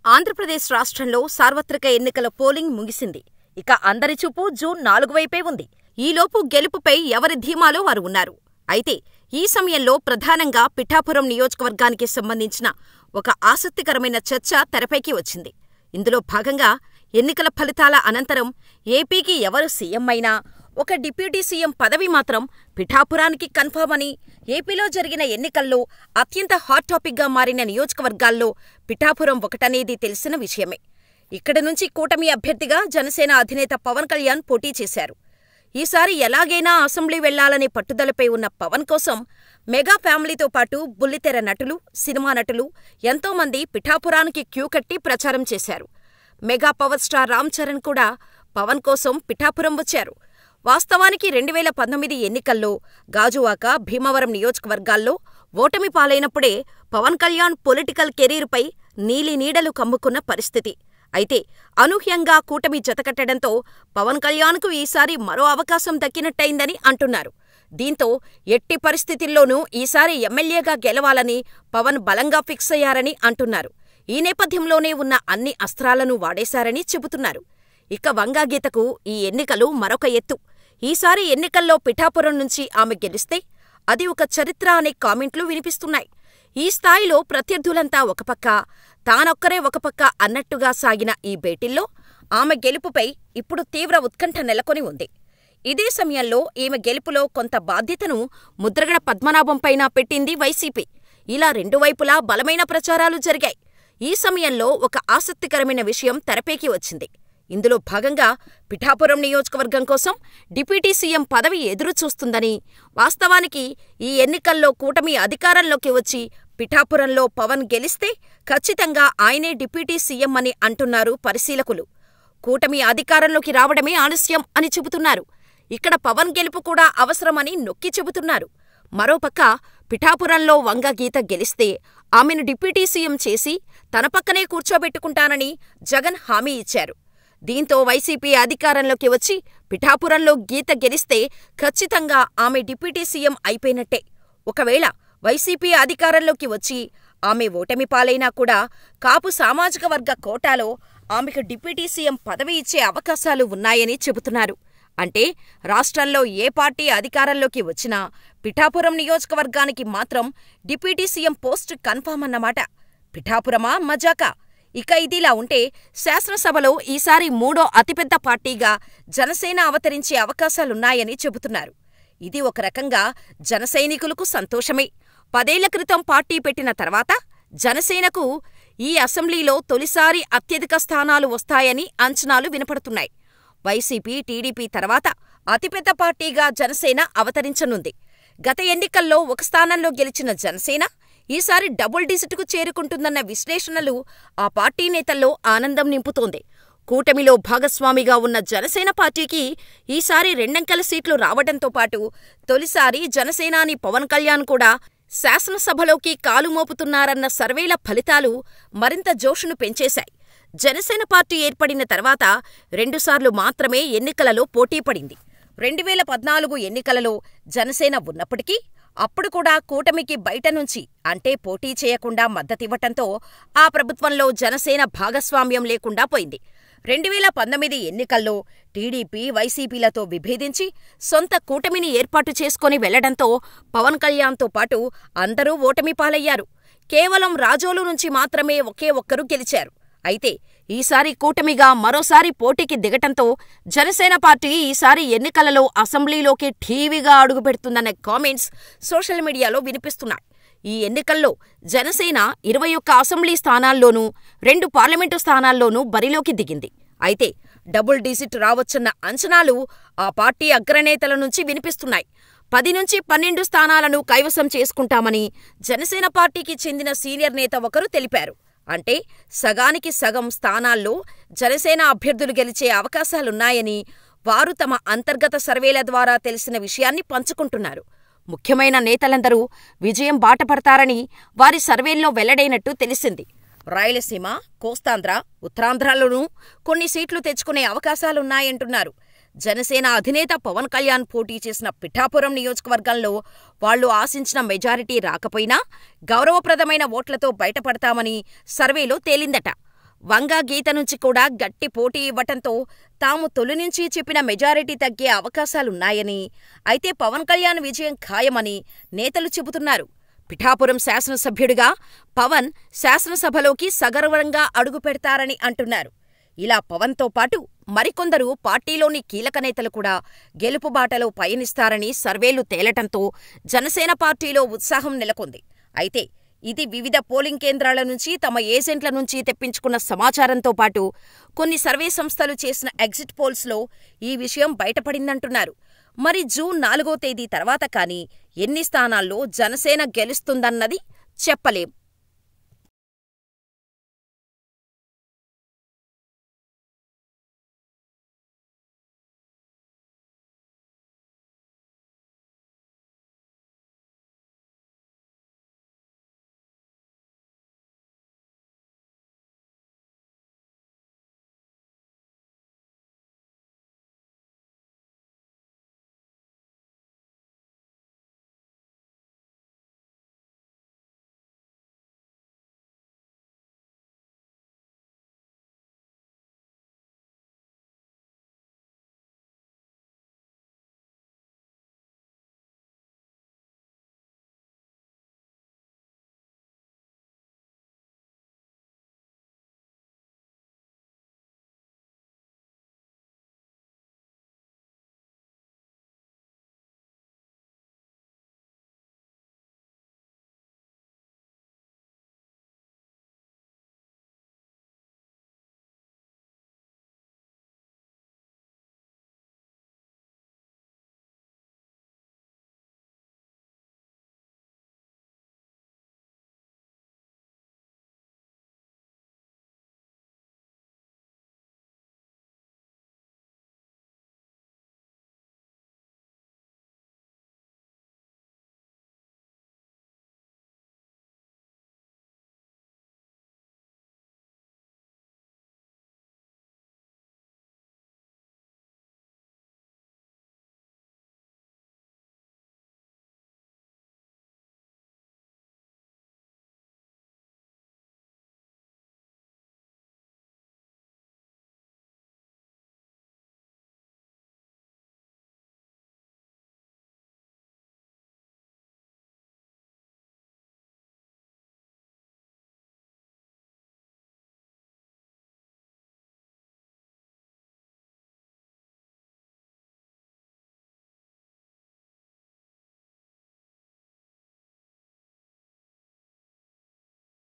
ఆంధ్రప్రదేశ్ రాష్ట్రంలో సార్వత్రిక ఎన్నికల పోలింగ్ ముగిసింది. ఇక అందరి చూపు జూన్ 4 వైపే ఉంది. ఈలోపు గెలుపుపై ఎవరి ధీమాలో వారు ఉన్నారు. అయితే ఈ సమయంలో ప్రధానంగా పిఠాపురం నియోజకవర్గానికి సంబంధించిన ఒక ఆసక్తికరమైన చర్చ తెరపైకి వచ్చింది. ఇందులో భాగంగా ఎన్నికల ఫలితాల అనంతరం ఏపీకి ఎవరు సీఎం అయినా ఒక డిప్యూటీ సీఎం పదవి మాత్రం పిఠాపురానికి కన్ఫర్మ్ అని ఏపీలో జరిగిన ఎన్నికల్లో అత్యంత హాట్ టాపిక్గా మారిన నియోజకవర్గాల్లో పిఠాపురం ఒకటనేది తెలిసిన విషయమే. ఇక్కడి నుంచి కూటమి అభ్యర్థిగా జనసేన అధినేత పవన్ కళ్యాణ్ పోటీ చేశారు. ఈసారి ఎలాగైనా అసెంబ్లీ వెళ్లాలనే పట్టుదలపై ఉన్న పవన్ కోసం మెగా ఫ్యామిలీతో పాటు బుల్లితెర నటులు, సినిమా నటులు ఎంతోమంది పిఠాపురానికి క్యూ కట్టి ప్రచారం చేశారు. Mega power star Ram Charan కూడా పవన్ కోసం పిఠాపురం వచ్చారు. వాస్తవానికి 2019 ఎన్నికల్లో గాజువాక, భీమవరం నియోజకవర్గాల్లో ఓటమి పాలైనప్పుడే పవన్ కళ్యాణ్ పొలిటికల్ కెరీర్పై నీలి నీడలు కమ్ముకున్న పరిస్థితి. అయితే అనూహ్యంగా కూటమి జతకట్టడంతో పవన్ కళ్యాణ్కు ఈసారి మరో అవకాశం దక్కినట్టయిందని అంటున్నారు. దీంతో ఎట్టి పరిస్థితుల్లోనూ ఈసారి ఎమ్మెల్యేగా గెలవాలని పవన్ బలంగా ఫిక్స్ అయ్యారని అంటున్నారు. ఈ నేపథ్యంలోనే ఉన్న అన్ని అస్త్రాలను వాడేశారని చెబుతున్నారు. ఇక వంగాగీతకు ఈ ఎన్నికలు మరొక ఎత్తు. ఈసారి ఎన్నికల్లో పిఠాపురం నుంచి ఆమె గెలిస్తే అది ఒక చరిత్ర అనే కామెంట్లు వినిపిస్తున్నాయి. ఈ స్థాయిలో ప్రత్యర్థులంతా ఒకపక్క, తానొక్కరే ఒకపక్క అన్నట్టుగా సాగిన ఈ భేటీల్లో ఆమె గెలుపుపై ఇప్పుడు తీవ్ర ఉత్కంఠ నెలకొని ఉంది. ఇదే సమయంలో ఈమె గెలుపులో కొంత బాధ్యతను ముద్రగడ పద్మనాభంపైన పెట్టింది వైసీపీ. ఇలా రెండు వైపులా బలమైన ప్రచారాలు జరిగాయి. ఈ సమయంలో ఒక ఆసక్తికరమైన విషయం తెరపైకి వచ్చింది. ఇందులో భాగంగా పిఠాపురం నియోజకవర్గం కోసం డిప్యూటీ సీఎం పదవి ఎదురుచూస్తుందని, వాస్తవానికి ఈ ఎన్నికల్లో కూటమి అధికారంలోకి వచ్చి పిఠాపురంలో పవన్ గెలిస్తే ఖచ్చితంగా ఆయనే డిప్యూటీ సీఎం అని అంటున్నారు పరిశీలకులు. కూటమి అధికారంలోకి రావడమే ఆలస్యం అని చెబుతున్నారు. ఇక్కడ పవన్ గెలుపు కూడా అవసరమని నొక్కి చెబుతున్నారు. మరోపక్క పిఠాపురంలో వంగగీత గెలిస్తే ఆమెను డిప్యూటీ సీఎం చేసి తన పక్కనే కూర్చోబెట్టుకుంటానని జగన్ హామీ ఇచ్చారు. దీంతో వైసీపీ అధికారంలోకి వచ్చి పిఠాపురంలో గీత గెలిస్తే ఖచ్చితంగా ఆమె డిప్యూటీ సీఎం అయిపోయినట్టే. ఒకవేళ వైసీపీ అధికారంలోకి వచ్చి ఆమె ఓటమి పాలైనా కూడా కాపు సామాజిక వర్గ కోటాలో ఆమెకు డిప్యూటీ సీఎం పదవి ఇచ్చే అవకాశాలు ఉన్నాయని చెబుతున్నారు. అంటే రాష్ట్రంలో ఏ పార్టీ అధికారంలోకి వచ్చినా పిఠాపురం నియోజకవర్గానికి మాత్రం డిప్యూటీ సీఎం పోస్టు కన్ఫర్మ్ అన్నమాట. పిఠాపురమా మజాకా? ఇక ఇదిలా ఉంటే శాసనసభలో ఈసారి మూడో అతిపెద్ద పార్టీగా జనసేన అవతరించే అవకాశాలున్నాయని చెబుతున్నారు. ఇది ఒక రకంగా జనసైనికులకు సంతోషమే. 10 ఏళ్ల క్రితం పార్టీ పెట్టిన తర్వాత జనసేనకు ఈ అసెంబ్లీలో తొలిసారి అత్యధిక స్థానాలు వస్తాయని అంచనాలు వినపడుతున్నాయి. వైసీపీ, టీడీపీ తర్వాత అతిపెద్ద పార్టీగా జనసేన అవతరించనుంది. గత ఎన్నికల్లో ఒక స్థానంలో గెలిచిన జనసేన ఈసారి డబుల్ డిజిట్కు చేరుకుంటుందన్న విశ్లేషణలు ఆ పార్టీ నేతల్లో ఆనందం నింపుతోంది. కూటమిలో భాగస్వామిగా ఉన్న జనసేన పార్టీకి ఈసారి 2 అంకెల సీట్లు రావడంతో పాటు తొలిసారి జనసేనాని పవన్ కళ్యాణ్ కూడా శాసనసభలోకి కాలు మోపుతున్నారన్న సర్వేల ఫలితాలు మరింత జోషును పెంచేశాయి. జనసేన పార్టీ ఏర్పడిన తర్వాత 2 సార్లు మాత్రమే ఎన్నికలలో పోటీపడింది. 2014 ఎన్నికలలో జనసేన ఉన్నప్పటికీ అప్పుడు కూడా కూటమికి బయట నుంచి అంటే పోటీ చేయకుండా మద్దతివ్వటంతో ఆ ప్రభుత్వంలో జనసేన భాగస్వామ్యం లేకుండా పోయింది. 2019 ఎన్నికల్లో టీడీపీ, వైసీపీలతో విభేదించి సొంత కూటమిని ఏర్పాటు చేసుకుని వెళ్లడంతో పవన్ కళ్యాణ్తో పాటు అందరూ ఓటమి పాలయ్యారు. కేవలం రాజోలు నుంచి మాత్రమే ఒకే ఒక్కరు గెలిచారు. అయితే ఈసారి కూటమిగా మరోసారి పోటీకి దిగటంతో జనసేన పార్టీ ఈసారి ఎన్నికలలో అసెంబ్లీలోకి ఠీవిగా అడుగుపెడుతుందనే కామెంట్స్ సోషల్ మీడియాలో వినిపిస్తున్నాయి. ఈ ఎన్నికల్లో జనసేన 21 అసెంబ్లీ స్థానాల్లోనూ 2 పార్లమెంటు స్థానాల్లోనూ బరిలోకి దిగింది. అయితే డబుల్ డిజిట్ రావచ్చన్న అంచనాలు ఆ పార్టీ అగ్రనేతల నుంచి వినిపిస్తున్నాయి. 10 నుంచి 12 స్థానాలను కైవసం చేసుకుంటామని జనసేన పార్టీకి చెందిన సీనియర్ నేత ఒకరు తెలిపారు. అంటే సగానికి సగం స్థానాల్లో జనసేన అభ్యర్థులు గెలిచే అవకాశాలున్నాయని వారు తమ అంతర్గత సర్వేల ద్వారా తెలిసిన విషయాన్ని పంచుకుంటున్నారు. ముఖ్యమైన నేతలందరూ విజయం బాటపడతారని వారి సర్వేల్లో వెల్లడైనట్టు తెలిసింది. రాయలసీమ, కోస్తాంధ్ర, ఉత్తరాంధ్రలోనూ కొన్ని సీట్లు తెచ్చుకునే అవకాశాలున్నాయంటున్నారు. జనసేన అధినేత పవన్ కళ్యాణ్ పోటీ చేసిన పిఠాపురం నియోజకవర్గంలో వాళ్లు ఆశించిన మెజారిటీ రాకపోయినా గౌరవప్రదమైన ఓట్లతో బయటపడతామని సర్వేలో తేలిందట. వంగా గీత నుంచి కూడా గట్టి పోటీ ఇవ్వటంతో తాము తొలి నుంచి చెప్పిన మెజారిటీ తగ్గే అవకాశాలున్నాయని, అయితే పవన్ కళ్యాణ్ విజయం ఖాయమని నేతలు చెబుతున్నారు. పిఠాపురం శాసనసభ్యుడిగా పవన్ శాసనసభలోకి సగర్వంగా అడుగుపెడతారని అంటున్నారు. ఇలా పవన్తో పాటు మరికొందరు పార్టీలోని కీలక నేతలు కూడా గెలుపు బాటలో పయనిస్తారని సర్వేలు తేలటంతో జనసేన పార్టీలో ఉత్సాహం నెలకొంది. అయితే ఇది వివిధ పోలింగ్ కేంద్రాల నుంచి తమ ఏజెంట్ల నుంచి తెప్పించుకున్న సమాచారంతో పాటు కొన్ని సర్వే సంస్థలు చేసిన ఎగ్జిట్ పోల్స్లో ఈ విషయం బయటపడిందంటున్నారు. మరి జూన్ 4వ తేదీ తర్వాత కానీ ఎన్ని స్థానాల్లో జనసేన గెలుస్తుందన్నది చెప్పలేం.